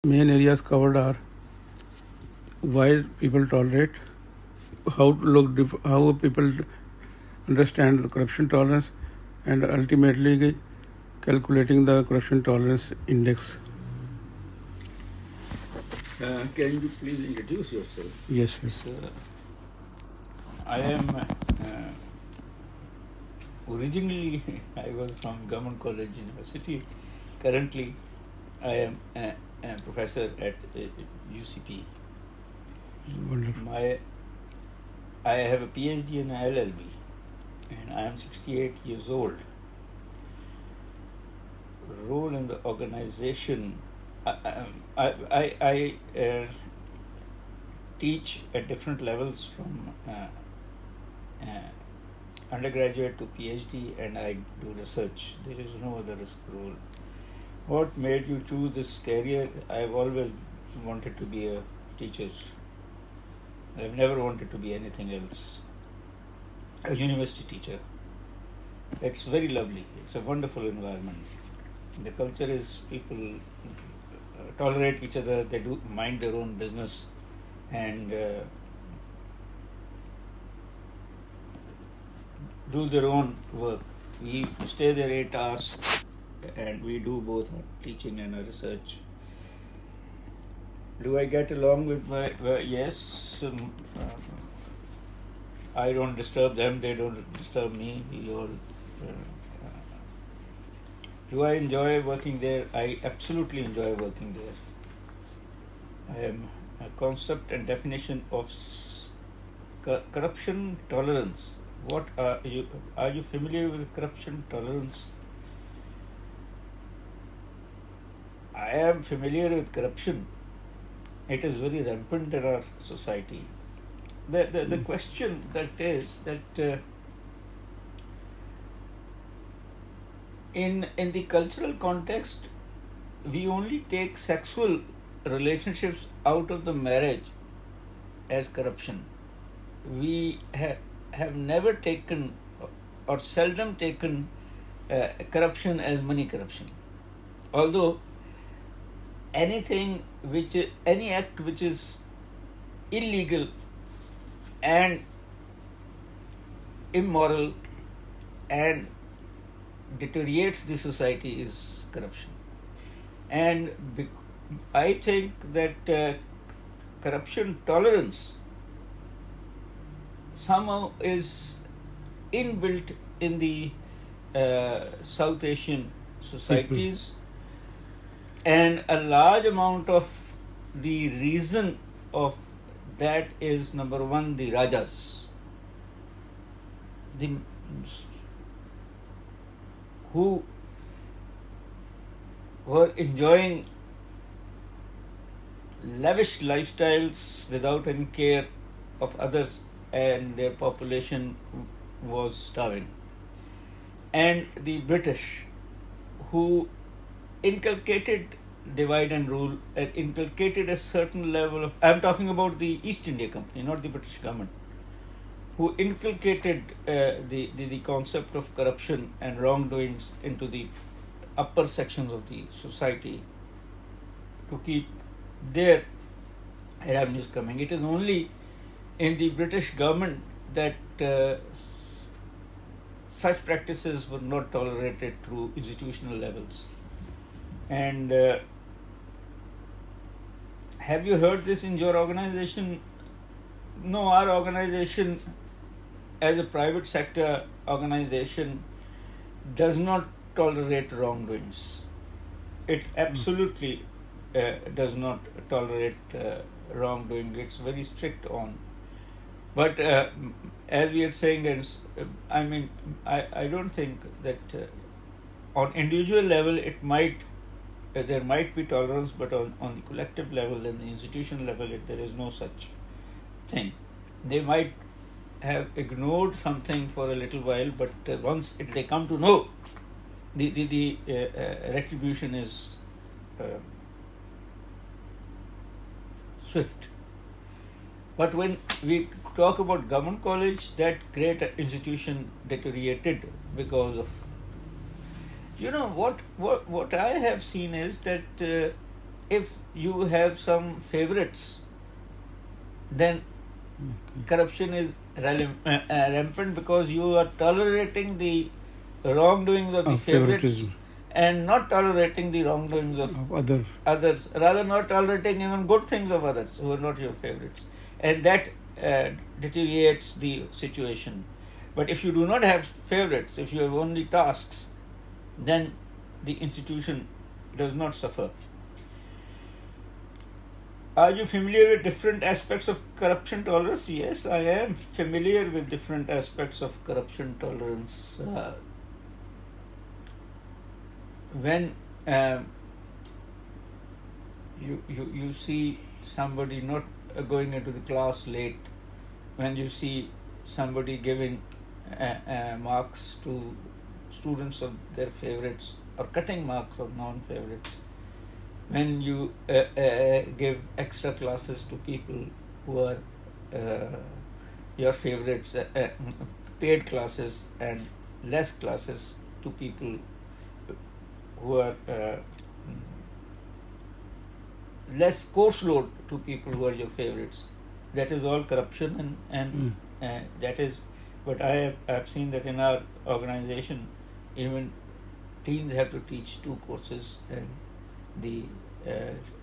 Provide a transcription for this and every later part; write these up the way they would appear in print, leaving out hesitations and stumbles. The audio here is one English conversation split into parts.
main areas covered are why people tolerate, how people understand the corruption tolerance, and ultimately calculating the corruption tolerance index. Can you please introduce yourself? Yes. I am originally I was from Government College University. Currently, I am a professor at UCP. Wonderful. I have a PhD in LLB, and I am 68 years old. Role in the organization. I teach at different levels from undergraduate to PhD, and I do research. There is no other role. What made you choose this career? I've always wanted to be a teacher. I've never wanted to be anything else. A university teacher. It's very lovely. It's a wonderful environment. The culture is people tolerate each other, they do mind their own business, and do their own work. We stay there 8 hours and we do both teaching and research. Do I get along with my... yes, I don't disturb them, they don't disturb me. We all... do I enjoy working there? I absolutely enjoy working there. I am a concept and definition of corruption tolerance. What are you? Are you familiar with corruption tolerance? I am familiar with corruption. It is very rampant in our society. The question that is that in the cultural context, we only take sexual relationships out of the marriage as corruption. We have never taken or seldom taken corruption as money corruption. Although any act which is illegal and immoral and deteriorates the society is corruption. And I think that corruption tolerance somehow is inbuilt in the South Asian societies, and a large amount of the reason of that is, number one, the Rajas, who were enjoying lavish lifestyles without any care of others, and their population was starving. And the British, who inculcated divide and rule and inculcated a certain level of... I'm talking about the East India Company, not the British government, who inculcated the concept of corruption and wrongdoings into the upper sections of the society to keep their revenues coming. It is only in the British government that such practices were not tolerated through institutional levels. And have you heard this in your organization? No, our organization, as a private sector organization, does not tolerate wrongdoings. It absolutely does not tolerate wrongdoing. It's very strict on. But as we are saying, I don't think that on individual level there might be tolerance, but on the collective level and the institution level, there is no such thing. They might have ignored something for a little while, but once they come to know, the retribution is swift. But when we talk about government college, that great institution deteriorated because of... what I have seen is that if you have some favorites, then corruption is rampant, because you are tolerating the wrongdoings of the Of favorites favoritism. and not tolerating the wrongdoings of Of other. others, rather not tolerating even good things of others who are not your favorites, and that deteriorates the situation. But if you do not have favorites, if you have only tasks, then the institution does not suffer. Are you familiar with different aspects of corruption tolerance? Yes, I am familiar with different aspects of corruption tolerance. When you see somebody not going into the class late, when you see somebody giving marks to students of their favorites or cutting marks of non-favorites, when you give extra classes to people who are your favorites, paid classes, and less classes to people who are less course load to people who are your favorites, that is all corruption, and that is. But I have seen that in our organization, even teens have to teach 2 courses, and the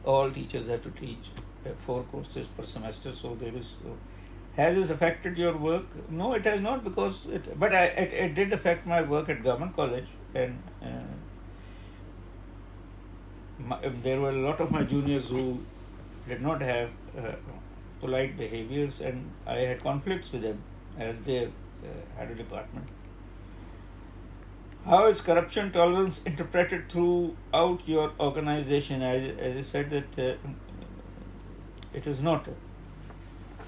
all teachers have to teach 4 courses per semester. So there is. Has this affected your work? No, it has not, because but it did affect my work at government college, and there were a lot of my juniors who did not have polite behaviors, and I had conflicts with them as their head of department. How is corruption tolerance interpreted throughout your organization? As I said, that it is not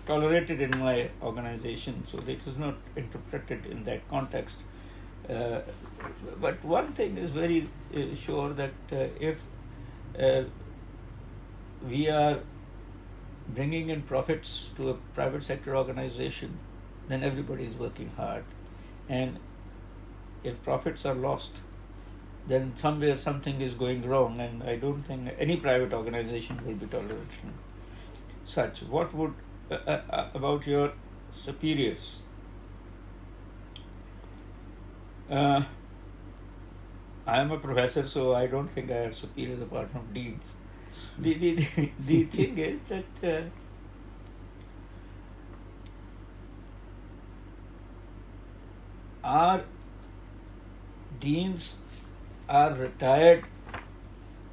tolerated in my organization, so it is not interpreted in that context. But one thing is very sure, that if we are bringing in profits to a private sector organization, then everybody is working hard. And if profits are lost, then somewhere something is going wrong, and I don't think any private organization will be tolerating such. What would about your superiors? I am a professor, so I don't think I have superiors apart from deans. The thing is that our deans are retired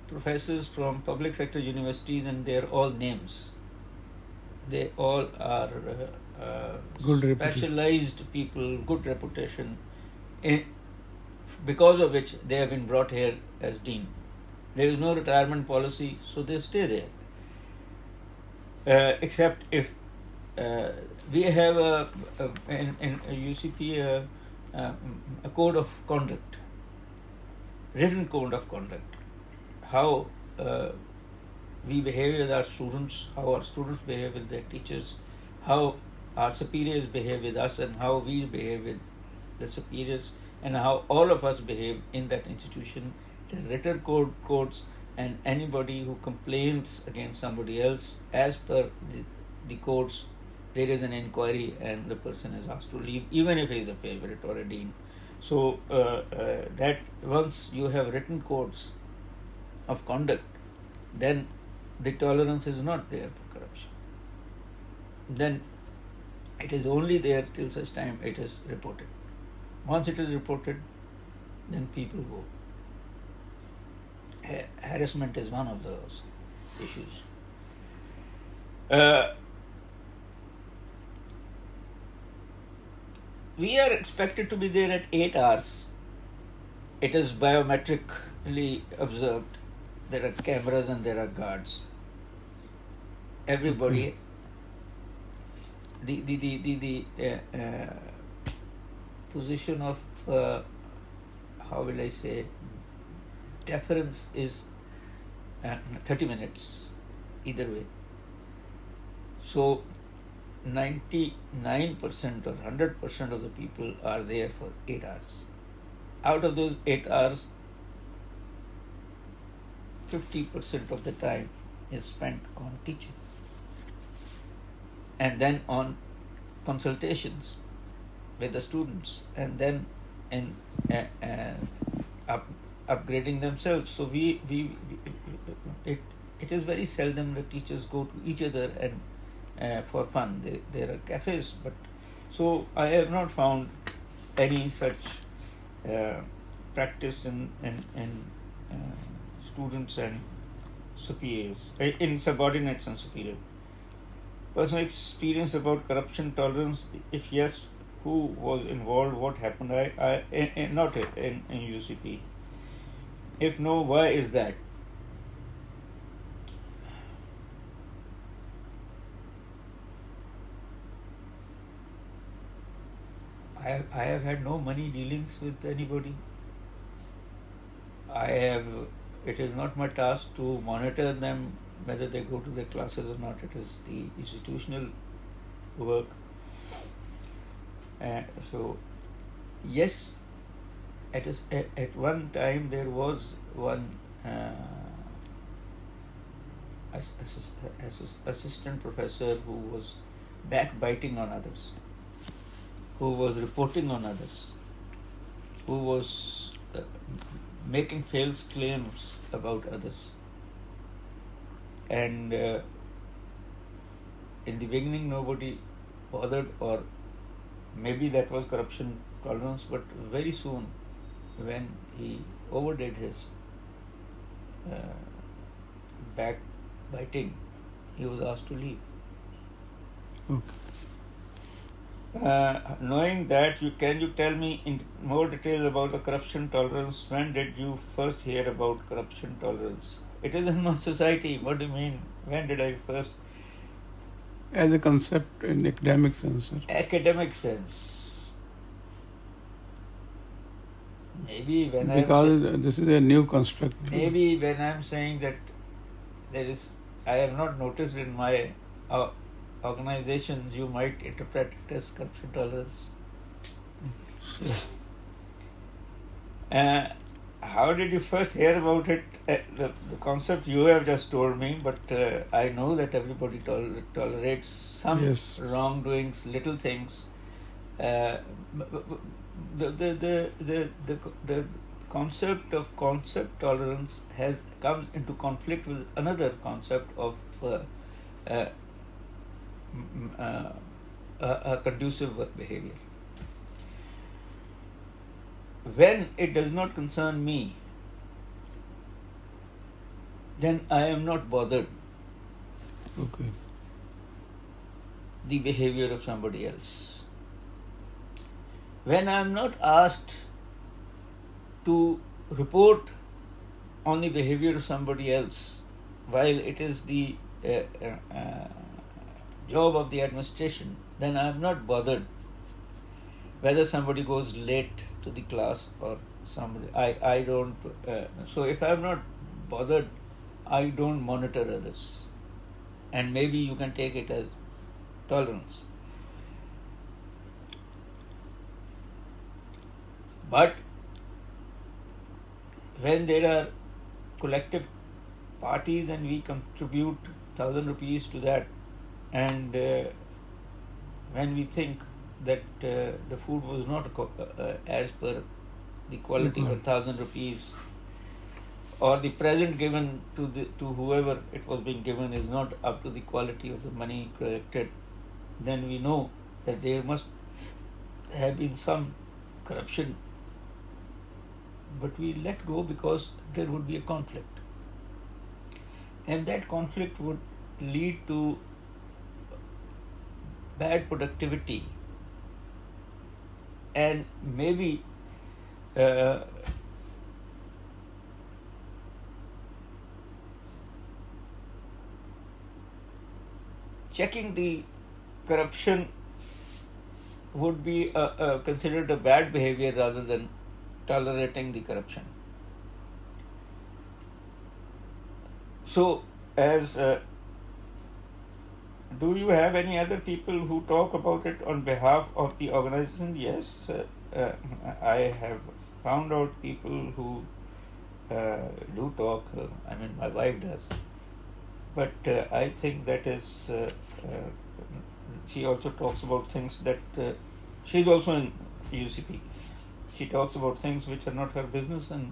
professors from public sector universities, and they are all names. They all are Good specialized people, good reputation, because of which they have been brought here as dean. There is no retirement policy, so they stay there. Except if we have in UCP a code of conduct, written code of conduct, how we behave with our students, how our students behave with their teachers, how our superiors behave with us, and how we behave with the superiors, and how all of us behave in that institution. The written codes, and anybody who complains against somebody else, as per the codes, there is an inquiry and the person is asked to leave, even if he is a favorite or a dean. So that once you have written codes of conduct, then the tolerance is not there for corruption. Then it is only there till such time it is reported. Once it is reported, then people go. Harassment is one of those issues. We are expected to be there at 8 hours. It is biometrically observed. There are cameras and there are guards. Everybody, the position of how will I say, deference is 30 minutes either way. So 99% or 100% of the people are there for 8 hours. Out of those 8 hours, 50% of the time is spent on teaching, and then on consultations with the students, and then in upgrading themselves. So it is very seldom the teachers go to each other and for fun. There are cafes, but so I have not found any such practice in students and superiors, in subordinates and superiors. Personal experience about corruption tolerance, if yes, who was involved, what happened? Not in UCP. If no, why is that? I have had no money dealings with anybody. It is not my task to monitor them whether they go to their classes or not. It is the institutional work. So, yes, at one time there was one assistant professor who was backbiting on others, who was reporting on others, who was making false claims about others. And in the beginning nobody bothered, or maybe that was corruption tolerance, but very soon when he overdid his backbiting, he was asked to leave. Okay. Knowing that, can you tell me in more detail about the corruption tolerance? When did you first hear about corruption tolerance? It is in my society. What do you mean? When did I first? As a concept in academic sense, sir. Academic sense. Maybe when because this is a new construct. Maybe when I'm saying that I have not noticed in my organizations, you might interpret it as corruption tolerance. How did you first hear about it? The concept you have just told me, but I know that everybody tolerates some wrongdoings, little things. The concept of concept tolerance comes into conflict with another concept of a conducive work behavior. When it does not concern me, then I am not bothered. Okay. The behavior of somebody else. When I am not asked to report on the behavior of somebody else, while it is the job of the administration, then I am not bothered whether somebody goes late to the class or somebody. I don't. So if I am not bothered, I don't monitor others, and maybe you can take it as tolerance. But when there are collective parties and we contribute 1,000 rupees to that, and when we think that the food was not as per the quality of 1,000 rupees, or the present given to whoever it was being given is not up to the quality of the money collected, then we know that there must have been some corruption. But we let go because there would be a conflict, and that conflict would lead to bad productivity, and maybe checking the corruption would be considered a bad behavior rather than tolerating the corruption. So, do you have any other people who talk about it on behalf of the organization? Yes, I have found out people who do talk. I mean, my wife does. But I think that is, she also talks about things that, she's also in UCP. She talks about things which are not her business, and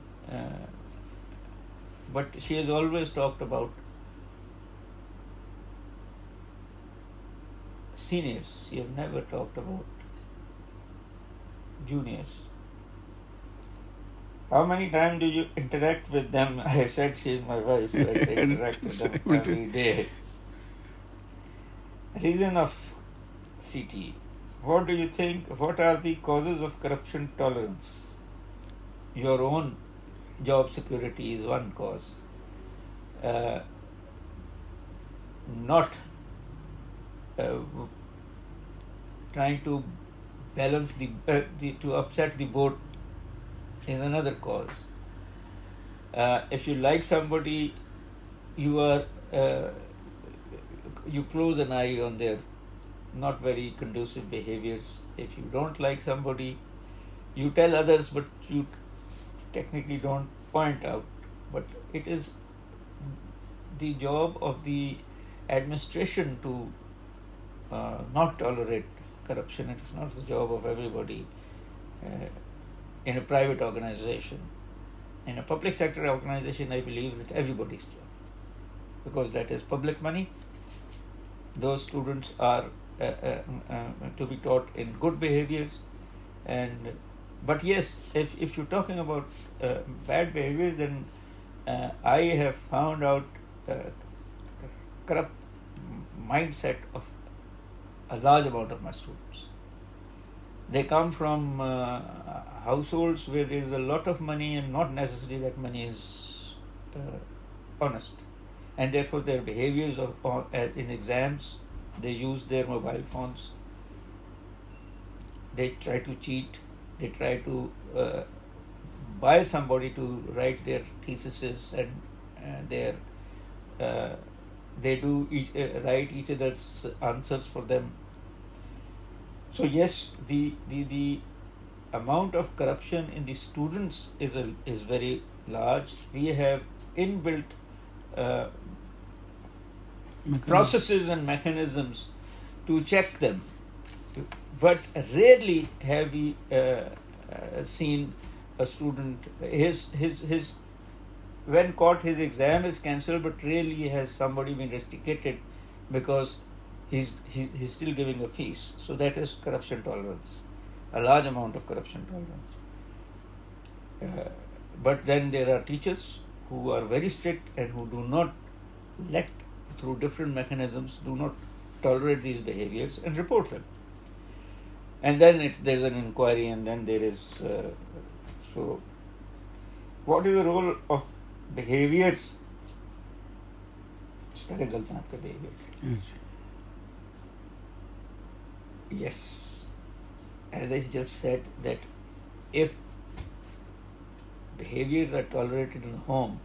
but she has always talked about seniors. She has never talked about juniors. How many times do you interact with them? I said she is my wife, so I interact with them every day. Reason of CT. What do you think? What are the causes of corruption tolerance? Your own job security is one cause. Not trying to balance to upset the boat is another cause. If you like somebody, you close an eye on their not very conducive behaviors. If you don't like somebody, you tell others, but you technically don't point out. But it is the job of the administration to not tolerate corruption. It is not the job of everybody in a private organization. In a public sector organization, I believe that everybody's job, because that is public money. Those students are to be taught in good behaviors, but yes, if you're talking about bad behaviors, then I have found out corrupt mindset of a large amount of my students. They come from households where there is a lot of money, and not necessarily that money is honest, and therefore their behaviors in exams, they use their mobile phones, they try to cheat, they try to buy somebody to write their theses, and they do write each other's answers for them. So yes, the amount of corruption in the students is very large. We have inbuilt processes and mechanisms to check them, but rarely have we seen a student his when caught, his exam is cancelled, but rarely has somebody been rusticated because he's still giving a fees. So that is corruption tolerance, a large amount of corruption tolerance. But then there are teachers who are very strict and who do not let, through different mechanisms, do not tolerate these behaviors and report them. And then there's an inquiry, and then there is... so what is the role of behaviours? Yes, as I just said, that if behaviors are tolerated in the home,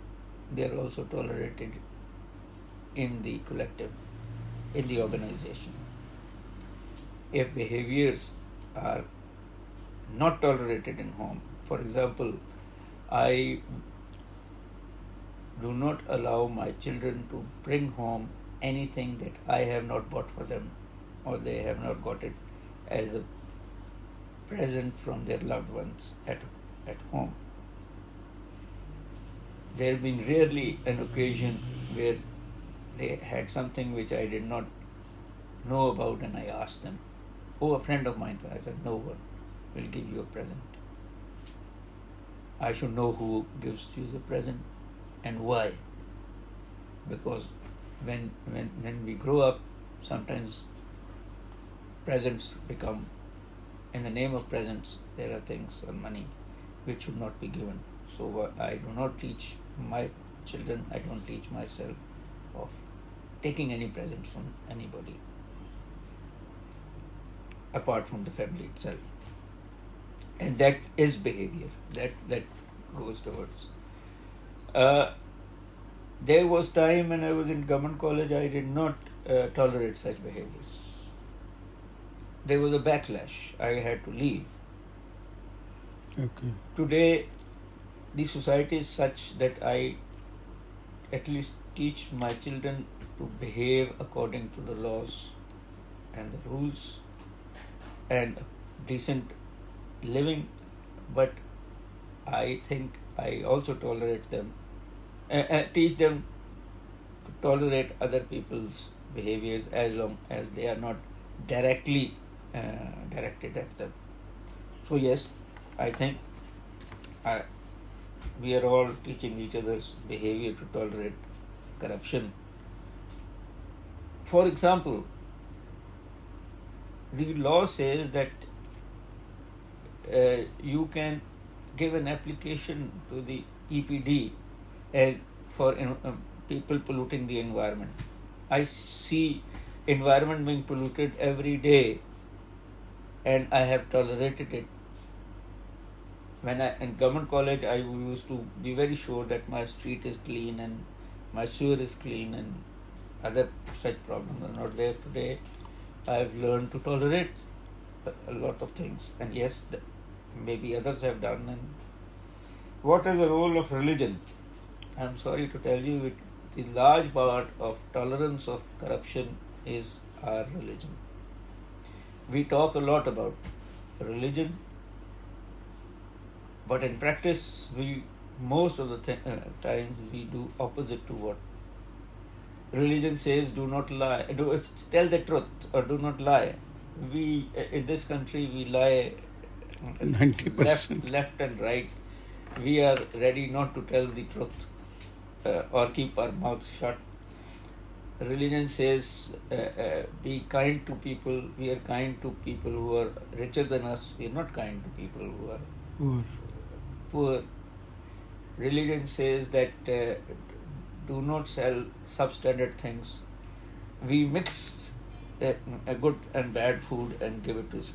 they are also tolerated in the collective, in the organization. If behaviors are not tolerated in home, for example, I do not allow my children to bring home anything that I have not bought for them, or they have not got it as a present from their loved ones at home. There have been rarely an occasion where they had something which I did not know about, and I asked them, "Oh, a friend of mine." I said, "No one will give you a present. I should know who gives you the present and why." Because when we grow up, sometimes presents become, in the name of presents, there are things or money which should not be given. So I do not teach my children, I don't teach myself of taking any presents from anybody apart from the family itself. And that is behavior, that goes towards. There was time when I was in government college, I did not tolerate such behaviors. There was a backlash. I had to leave. Okay. Today, the society is such that I at least teach my children to behave according to the laws and the rules and decent living, but I think I also tolerate them, teach them to tolerate other people's behaviors as long as they are not directly directed at them. So yes, I think we are all teaching each other's behavior to tolerate corruption. For example, the law says that you can give an application to the EPD for people polluting the environment. I see environment being polluted every day, and I have tolerated it. When in government college, I used to be very sure that my street is clean and my sewer is clean, and other such problems are not there today. I have learned to tolerate a lot of things, and yes, maybe others have done. And what is the role of religion? I am sorry to tell you, the large part of tolerance of corruption is our religion. We talk a lot about religion, but in practice, most of the times we do opposite to what religion says. Do not lie. Tell the truth or do not lie. We in this country we lie 90%. left and right. We are ready not to tell the truth or keep our mouth shut. Religion says be kind to people. We are kind to people who are richer than us. We are not kind to people who are poor. Religion says that do not sell substandard things. We mix a good and bad food and give it to us.